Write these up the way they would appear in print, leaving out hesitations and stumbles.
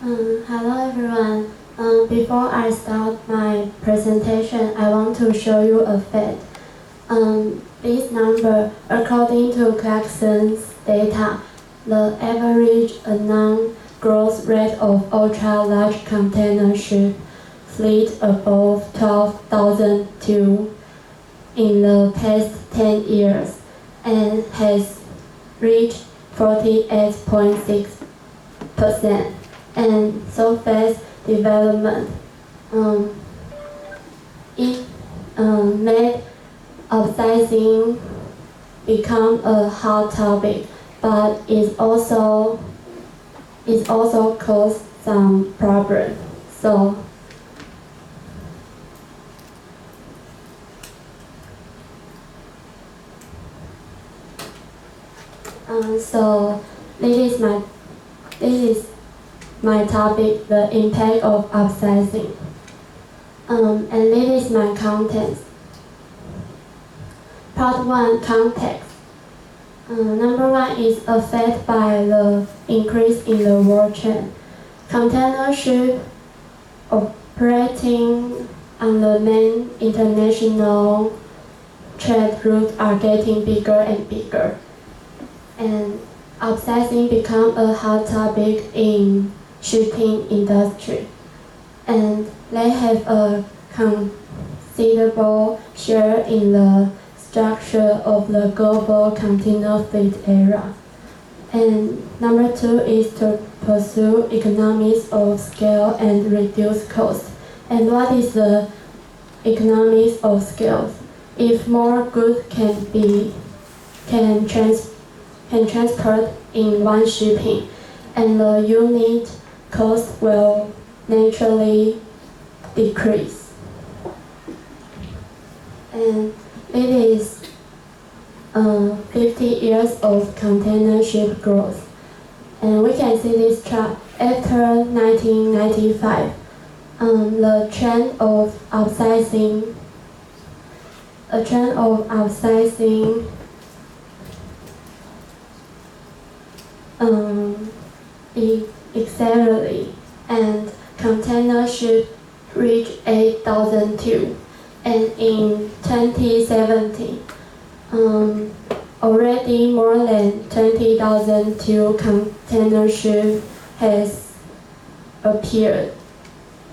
Hello everyone. Before I start my presentation, I want to show you a fact. This number, according to Clarkson's data, the average annual growth rate of ultra-large container ship fleet above 12,000 in the past 10 years and has reached 48.6%. And so fast development it made upsizing become a hot topic, but it also caused some problems. So this is my topic, the impact of upsizing. And this is my content. Part 1, context. Number 1 is affected by the increase in the world trade. Container ships operating on the main international trade routes are getting bigger and bigger. And upsizing become a hot topic in shipping industry, and they have a considerable share in the structure of the global container fleet era. And number 2 is to pursue economies of scale and reduce costs. And what is the economies of scale? If more goods can transport in one shipping, and the unit cost will naturally decrease. And it is 50 years of container ship growth. And we can see this chart. After 1995, the trend of upsizing accelerated, and container ships reached 8,002. And in 2017, already more than 20,002 container ships has appeared.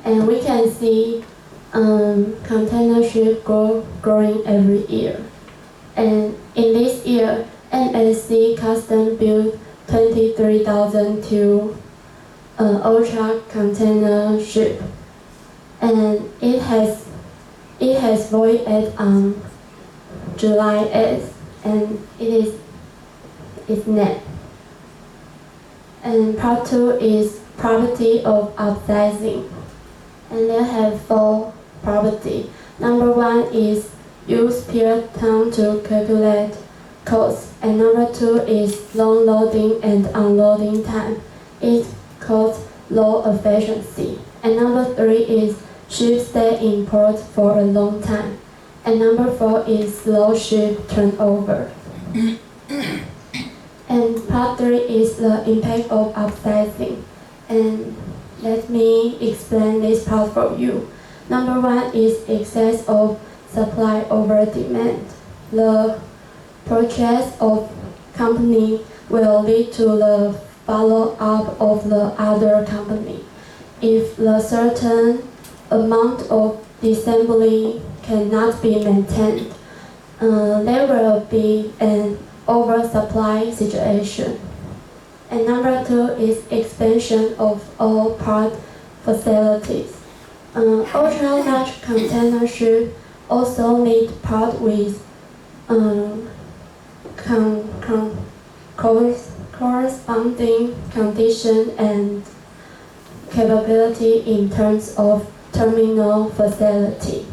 And we can see container ships growing every year. And in this year, NSC Custom built 23,002 ultra container ship, and it has voyaged on July 8th, and it's net. And part 2 is property of upsizing, and they have 4 property. Number 1 is use period time to calculate cost, and number 2 is long loading and unloading time. It causes low efficiency. And number 3 is ships stay in port for a long time. And number 4 is slow ship turnover. And part 3 is the impact of upsizing. And let me explain this part for you. Number 1 is excess of supply over demand. The purchase of company will lead to the follow-up of the other company. If the certain amount of disassembly cannot be maintained, there will be an oversupply situation. And number 2 is expansion of all part facilities. Ultra-large container ships also need part with corresponding condition and capability in terms of terminal facility.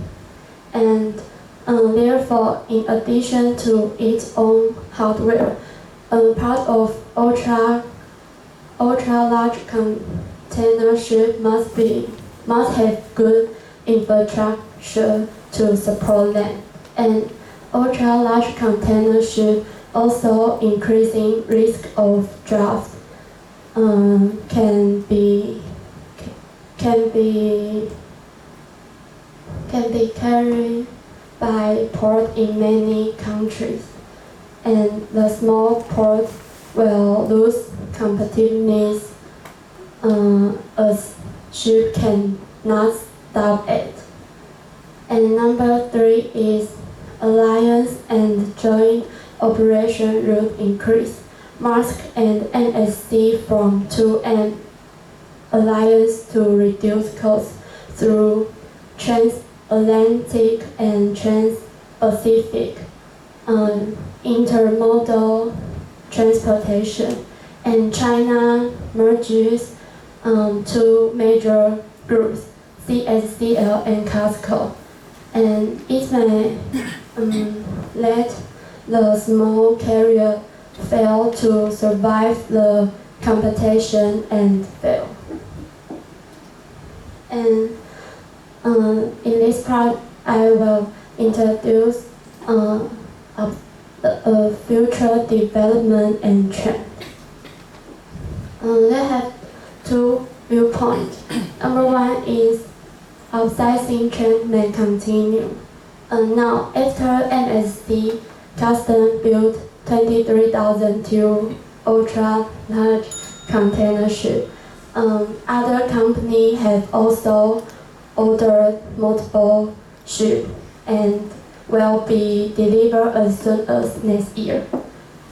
And therefore, in addition to its own hardware, part of ultra-large container ship must have good infrastructure to support them. And ultra-large container ship also increasing risk of draft can be can be carried by port in many countries, and the small port will lose competitiveness as ship cannot stop it. And number 3 is alliance and joint operation route increase. Maersk and NSC form to an alliance to reduce costs through transatlantic and trans-Pacific intermodal transportation. And China merges two major groups, CSCL and COSCO, and it may let the small carrier fail to survive the competition and fail. And in this part, I will introduce a future development and trend. They have two viewpoints. Number 1 is upsizing trend may continue. Now, after MSC, Custom built 23,002 ultra-large container ship. Other companies have also ordered multiple ships and will be delivered as soon as next year.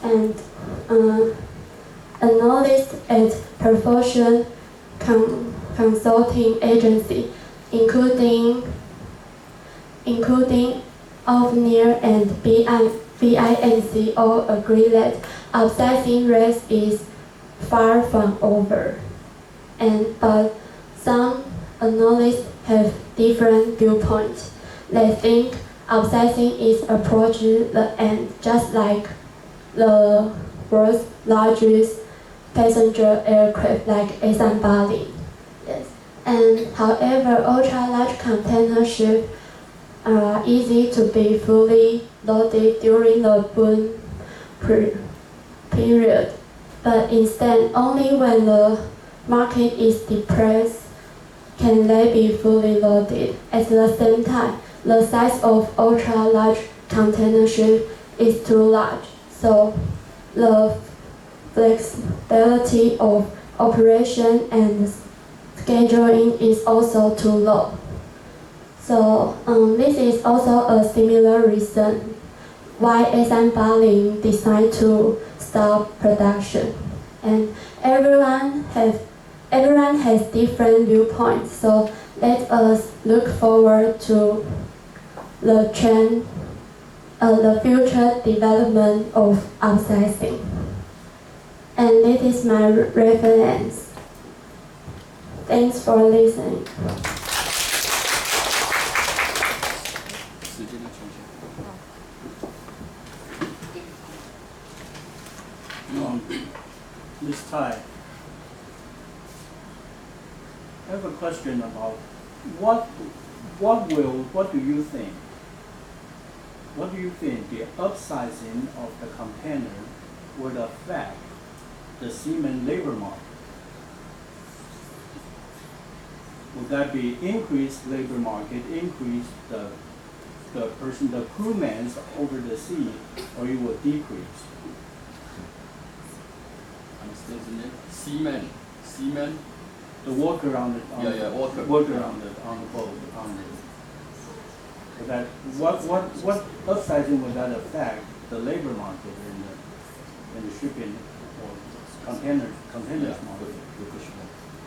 And analysts at Propulsion Consulting Agency, including Ovnear and BINC, all agree that upsizing race is far from over. But some analysts have different viewpoints. They think upsizing is approaching the end, just like the world's largest passenger aircraft like A380. Yes. And however, ultra-large container ships are easy to be fully loaded during the boom period, but instead, only when the market is depressed can they be fully loaded. At the same time, the size of ultra-large container ship is too large, so the flexibility of operation and scheduling is also too low. So this is also a similar reason why A380 decided to stop production. And everyone has different viewpoints. So let us look forward to the trend, the future development of upsizing. And this is my reference. Thanks for listening. Ms. Tai, I have a question about what do you think? What do you think the upsizing of the container would affect the seaman labor market? Would that be increased labor market, increase the crewmen over the sea, or it would decrease? Seaman. The worker on the worker on the boat what upsizing would that affect the labor market in the shipping or containers market?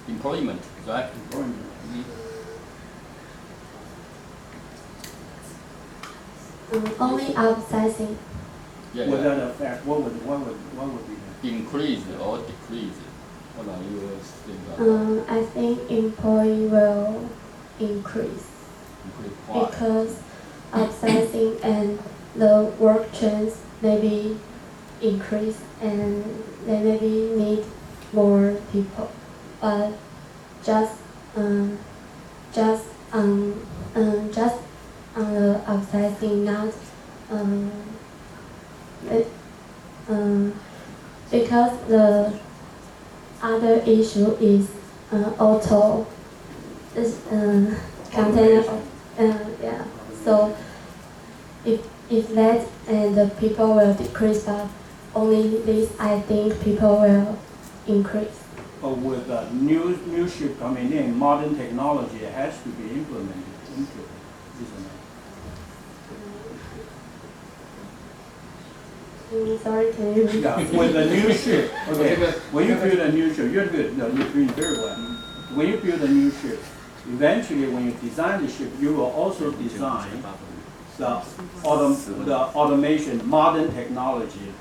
Employment, right? Employment. Only upsizing. Would that affect what would be increase or decrease? What are you thinking? I think employee will increase because upsizing and the work trends maybe increase and they maybe need more people, but just on the upsizing, not because the other issue is auto this container. Yeah. So if that and the people will decrease, but only this, I think people will increase. But with the new ship coming in, modern technology has to be implemented into it, isn't it? Sorry, can you repeat? Yeah, with the new ship, okay, when you build a new ship, you're good, no, you're doing very well. When you build a new ship, eventually when you design the ship, you will also design the automation, modern technology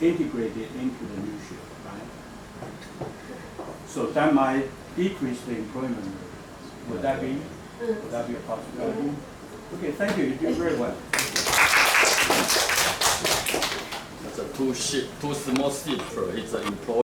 integrated into the new ship, right? So that might decrease the employment rate. Would that be a possibility? Okay, thank you, you do very well. That's a two small ship, it's an employee.